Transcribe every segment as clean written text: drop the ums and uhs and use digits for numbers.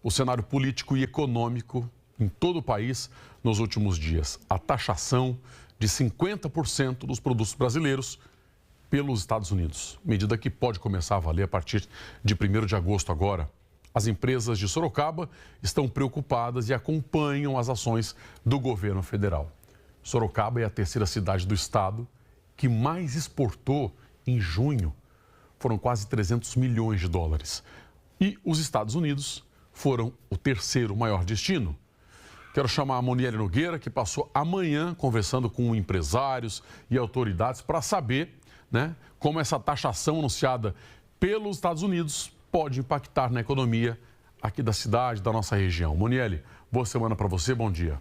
o cenário político e econômico em todo o país nos últimos dias. A taxação de 50% dos produtos brasileiros pelos Estados Unidos. Medida que pode começar a valer a partir de 1º de agosto agora. As empresas de Sorocaba estão preocupadas e acompanham as ações do governo federal. Sorocaba é a terceira cidade do estado que mais exportou em junho. Foram quase 300 milhões de dólares. E os Estados Unidos foram o terceiro maior destino. Quero chamar a Monielle Nogueira, que passou a manhã conversando com empresários e autoridades para saber, como essa taxação anunciada pelos Estados Unidos pode impactar na economia aqui da cidade, da nossa região. Monielle, boa semana para você, bom dia.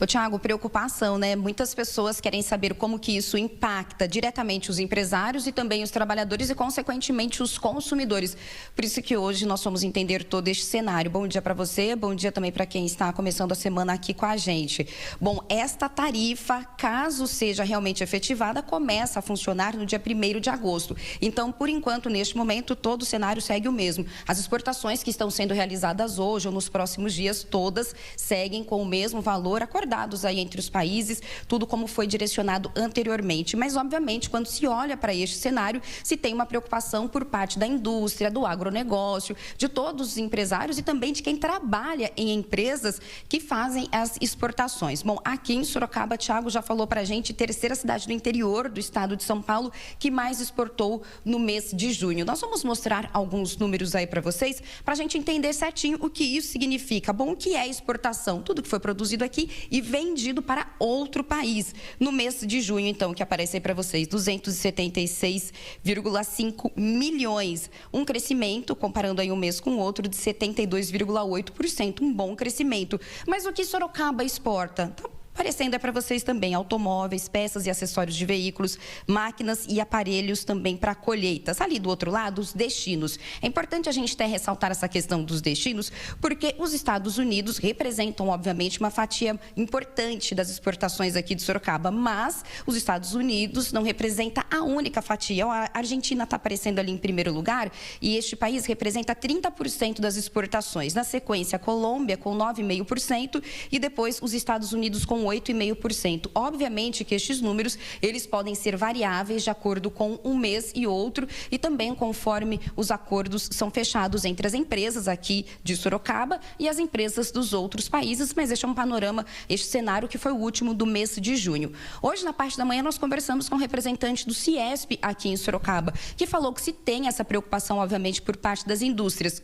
Ô, Thiago, preocupação, né? Muitas pessoas querem saber como que isso impacta diretamente os empresários e também os trabalhadores e, consequentemente, os consumidores. Por isso que hoje nós vamos entender todo este cenário. Bom dia para você, bom dia também para quem está começando a semana aqui com a gente. Bom, esta tarifa, caso seja realmente efetivada, começa a funcionar no dia 1º de agosto. Então, por enquanto, neste momento, todo o cenário segue o mesmo. As exportações que estão sendo realizadas hoje ou nos próximos dias, todas seguem com o mesmo valor acordado aí entre os países, tudo como foi direcionado anteriormente. Mas, obviamente, quando se olha para este cenário, se tem uma preocupação por parte da indústria, do agronegócio, de todos os empresários e também de quem trabalha em empresas que fazem as exportações. Bom, aqui em Sorocaba, Thiago já falou para a gente, terceira cidade do interior do estado de São Paulo que mais exportou no mês de junho. Nós vamos mostrar alguns números aí para vocês, para a gente entender certinho o que isso significa. Bom, o que é exportação? Tudo que foi produzido aqui e vendido para outro país. No mês de junho, então, que aparece aí para vocês, 276,5 milhões. Um crescimento, comparando aí um mês com o outro, de 72,8%. Um bom crescimento. Mas o que Sorocaba exporta? Aparecendo para vocês também automóveis, peças e acessórios de veículos, máquinas e aparelhos também para colheitas. Ali do outro lado, os destinos. É importante a gente até ressaltar essa questão dos destinos, porque os Estados Unidos representam, obviamente, uma fatia importante das exportações aqui de Sorocaba, mas os Estados Unidos não representa a única fatia. A Argentina está aparecendo ali em primeiro lugar e este país representa 30% das exportações. Na sequência, a Colômbia com 9,5% e depois os Estados Unidos com 8,5%. Obviamente que estes números, eles podem ser variáveis de acordo com um mês e outro e também conforme os acordos são fechados entre as empresas aqui de Sorocaba e as empresas dos outros países, mas este é um panorama, este cenário que foi o último do mês de junho. Hoje, na parte da manhã, nós conversamos com um representante do Ciesp aqui em Sorocaba, que falou que se tem essa preocupação, obviamente, por parte das indústrias.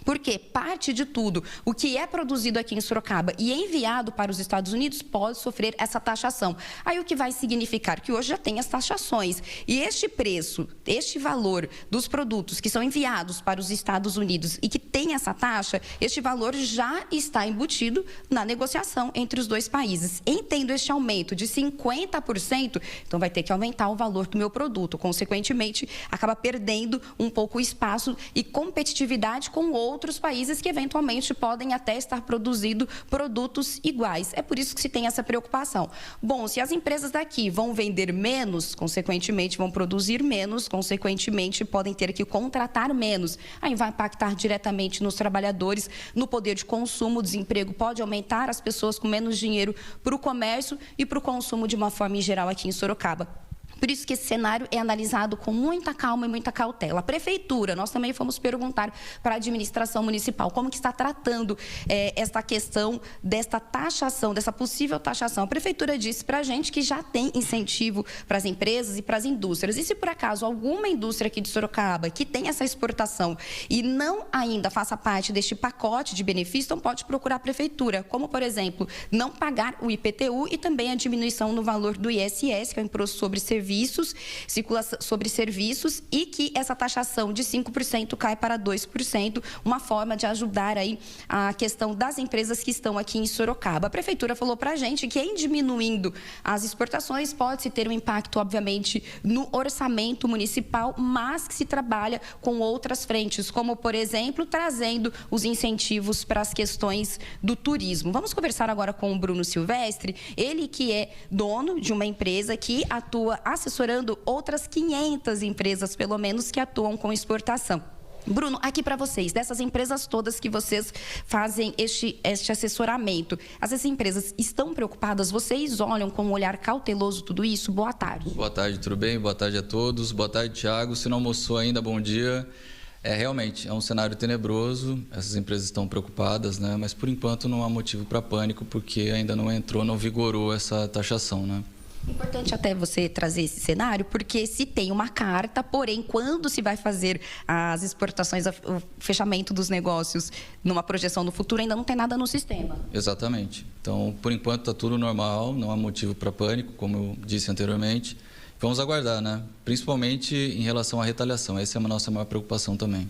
Porque parte de tudo, o que é produzido aqui em Sorocaba e enviado para os Estados Unidos pode sofrer essa taxação. Aí o que vai significar? Que hoje já tem as taxações. E este preço, este valor dos produtos que são enviados para os Estados Unidos e que tem essa taxa, este valor já está embutido na negociação entre os dois países. Em tendo este aumento de 50%, então vai ter que aumentar o valor do meu produto. Consequentemente, acaba perdendo um pouco o espaço e competitividade com outros países que eventualmente podem até estar produzindo produtos iguais. É por isso que se tem essa preocupação. Bom, se as empresas daqui vão vender menos, consequentemente vão produzir menos, consequentemente podem ter que contratar menos. Aí vai impactar diretamente nos trabalhadores, no poder de consumo, o desemprego pode aumentar, as pessoas com menos dinheiro para o comércio e para o consumo de uma forma em geral aqui em Sorocaba. Por isso que esse cenário é analisado com muita calma e muita cautela. A prefeitura, nós também fomos perguntar para a administração municipal como que está tratando esta questão desta taxação, dessa possível taxação. A prefeitura disse para a gente que já tem incentivo para as empresas e para as indústrias. E se por acaso alguma indústria aqui de Sorocaba que tem essa exportação e não ainda faça parte deste pacote de benefícios, então pode procurar a prefeitura, como por exemplo, não pagar o IPTU e também a diminuição no valor do ISS, que é o Imposto sobre Serviços, e que essa taxação de 5% cai para 2%, uma forma de ajudar aí a questão das empresas que estão aqui em Sorocaba. A prefeitura falou para a gente que em diminuindo as exportações pode-se ter um impacto, obviamente, no orçamento municipal, mas que se trabalha com outras frentes, como, por exemplo, trazendo os incentivos para as questões do turismo. Vamos conversar agora com o Bruno Silvestre, ele que é dono de uma empresa que atua assessorando outras 500 empresas, pelo menos, que atuam com exportação. Bruno, aqui para vocês, dessas empresas todas que vocês fazem este assessoramento, essas empresas estão preocupadas? Vocês olham com um olhar cauteloso tudo isso? Boa tarde. Boa tarde, tudo bem? Boa tarde a todos. Boa tarde, Thiago. Se não almoçou ainda, bom dia. Realmente, é um cenário tenebroso, essas empresas estão preocupadas, né? Mas por enquanto não há motivo para pânico, porque ainda não vigorou essa taxação, né? Importante até você trazer esse cenário, porque se tem uma carta, porém, quando se vai fazer as exportações, o fechamento dos negócios numa projeção no futuro, ainda não tem nada no sistema. Exatamente. Então, por enquanto, está tudo normal, não há motivo para pânico, como eu disse anteriormente. Vamos aguardar, né? Principalmente em relação à retaliação. Essa é a nossa maior preocupação também.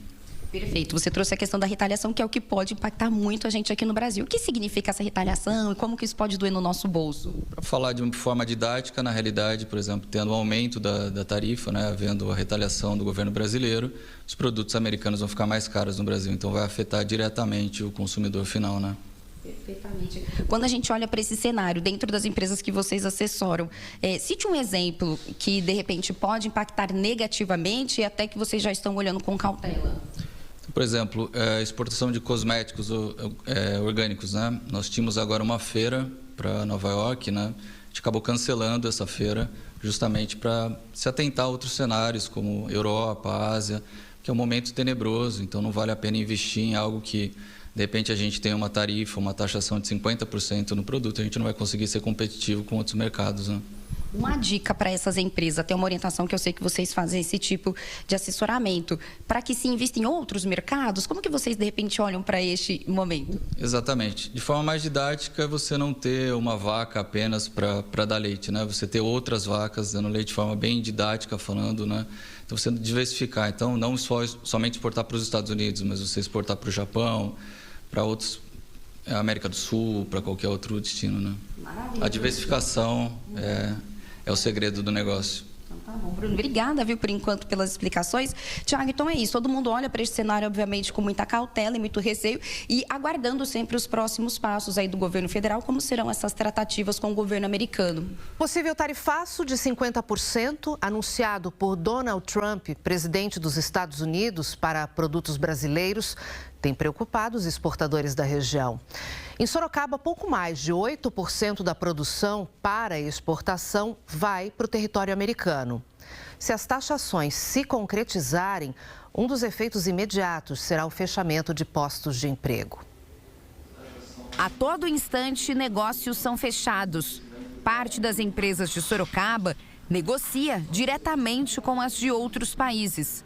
Perfeito. Você trouxe a questão da retaliação, que é o que pode impactar muito a gente aqui no Brasil. O que significa essa retaliação e como que isso pode doer no nosso bolso? Para falar de uma forma didática, na realidade, por exemplo, tendo o aumento da tarifa, né, havendo a retaliação do governo brasileiro, os produtos americanos vão ficar mais caros no Brasil. Então, vai afetar diretamente o consumidor final, né? Perfeitamente. Quando a gente olha para esse cenário, dentro das empresas que vocês assessoram, cite um exemplo que, de repente, pode impactar negativamente e até que vocês já estão olhando com cautela. Por exemplo, exportação de cosméticos orgânicos, né? Nós tínhamos agora uma feira para Nova York, né? A gente acabou cancelando essa feira justamente para se atentar a outros cenários, como Europa, Ásia, que é um momento tenebroso, então não vale a pena investir em algo que, de repente, a gente tem uma tarifa, uma taxação de 50% no produto, a gente não vai conseguir ser competitivo com outros mercados, né? Uma dica para essas empresas, até uma orientação que eu sei que vocês fazem esse tipo de assessoramento, para que se invista em outros mercados, como que vocês, de repente, olham para este momento? Exatamente. De forma mais didática, é você não ter uma vaca apenas para dar leite, né? Você ter outras vacas dando leite de forma bem didática, falando, né? Então, você diversificar. Então, não somente exportar para os Estados Unidos, mas você exportar para o Japão, para outros, América do Sul, para qualquer outro destino, né? Maravilha. A diversificação é o segredo do negócio. Então tá bom, Bruno. Obrigada, viu, por enquanto, pelas explicações. Tiago, então é isso. Todo mundo olha para esse cenário, obviamente, com muita cautela e muito receio e aguardando sempre os próximos passos aí do governo federal, como serão essas tratativas com o governo americano. Possível tarifaço de 50% anunciado por Donald Trump, presidente dos Estados Unidos, para produtos brasileiros, tem preocupado os exportadores da região. Em Sorocaba, pouco mais de 8% da produção para exportação vai para o território americano. Se as taxações se concretizarem, um dos efeitos imediatos será o fechamento de postos de emprego. A todo instante, negócios são fechados. Parte das empresas de Sorocaba negocia diretamente com as de outros países.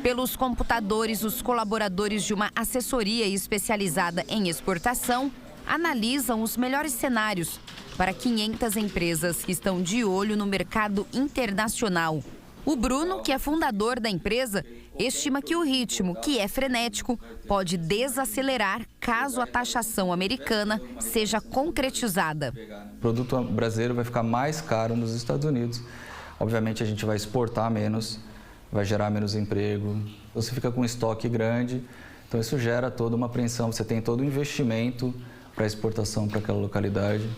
Pelos computadores, os colaboradores de uma assessoria especializada em exportação analisam os melhores cenários para 500 empresas que estão de olho no mercado internacional. O Bruno, que é fundador da empresa, estima que o ritmo, que é frenético, pode desacelerar caso a taxação americana seja concretizada. O produto brasileiro vai ficar mais caro nos Estados Unidos. Obviamente, a gente vai exportar menos, vai gerar menos emprego. Você fica com um estoque grande, então isso gera toda uma apreensão. Você tem todo o investimento para exportação para aquela localidade.